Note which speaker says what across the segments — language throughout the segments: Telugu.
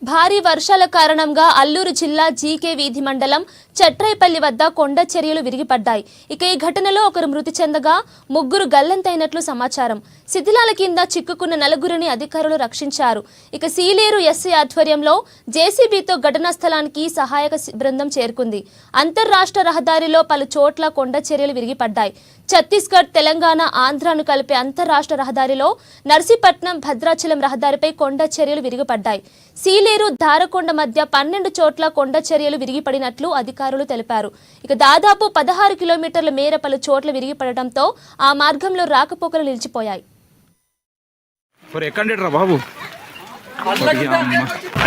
Speaker 1: భారీ వర్షాల కారణంగా అల్లూరు జిల్లా జీకే వీధి మండలం చట్రైపల్లి వద్ద కొండ చర్యలు విరిగిపడ్డాయి. ఇక ఈ ఘటనలో ఒకరు మృతి చెందగా ముగ్గురు గల్లంతైనట్లు సమాచారం. శిథిలాల కింద చిక్కుకున్న నలుగురిని అధికారులు రక్షించారు. ఇక సీలేరు ఎస్ఐ ఆధ్వర్యంలో జేసీబీతో ఘటనా స్థలానికి సహాయక బృందం చేరుకుంది. అంతర్రాష్ట్ర రహదారిలో పలు చోట్ల కొండ చర్యలు విరిగిపడ్డాయి. ఛత్తీస్గఢ్, తెలంగాణ, ఆంధ్రాను కలిపే అంతర్రాష్ట్ర రహదారిలో నర్సీపట్నం, భద్రాచలం రహదారిపై కొండ చర్యలు విరిగిపడ్డాయి. సీలేరు, ధారకొండ మధ్య 12 చోట్ల కొండ చర్యలు విరిగిపడినట్లు అధికారులు తెలిపారు. ఇక దాదాపు 16 కిలోమీటర్ల మేర పలు చోట్ల విరిగిపడటంతో ఆ మార్గంలో రాకపోకలు నిలిచిపోయాయి.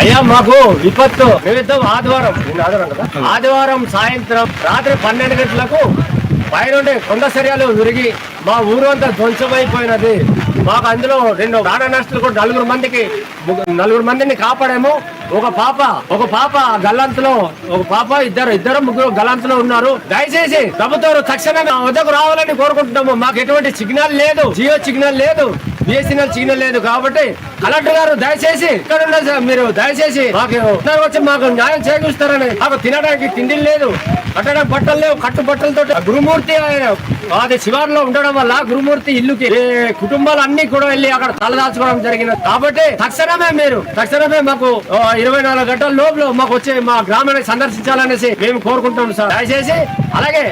Speaker 2: అయ్యా, మాకు విపత్తు నిమిత్తం ఆదివారం సాయంత్రం రాత్రి 12 గంటలకు పైనుండి కొండ చర్యలు విరిగి మా ఊరు అంతా ధ్వంసమైపోయినది. మాకు అందులో 2 ప్రాణ నష్టాలు కూడా నలుగురు మందిని కాపాడాము. ఒక పాప గల్లంతులో, ఒక పాప ఇద్దరు ముగ్గురు గల్లంతులో ఉన్నారు. దయచేసి ప్రభుత్వం తక్షణమే వద్దకు రావాలని కోరుకుంటున్నాము. మాకు ఎటువంటి సిగ్నల్ లేదు, జియో సిగ్నల్ లేదు, బిఎస్ఎన్ఎల్ సిగ్నల్ లేదు. కాబట్టి కలెక్టర్ గారు దయచేసి ఇక్కడ మీరు దయచేసి మాకు న్యాయం చేకూరుస్తారని. మాకు తినడానికి తిండి లేదు, కట్టడం బట్టలు లేవు, కట్టు బట్టలతో గురుమూర్తి అది శివారులో ఉండడం వల్ల గురుమూర్తి ఇల్లుకి కుటుంబాలు అన్ని కూడా వెళ్ళి అక్కడ తలదాచుకోవడం జరిగింది. కాబట్టి తక్షణమే మాకు 24 గంటల లోపల మాకు వచ్చే మా గ్రామాన్ని సందర్శించాలనేసి మేము కోరుకుంటాం సార్. దయచేసి అలాగే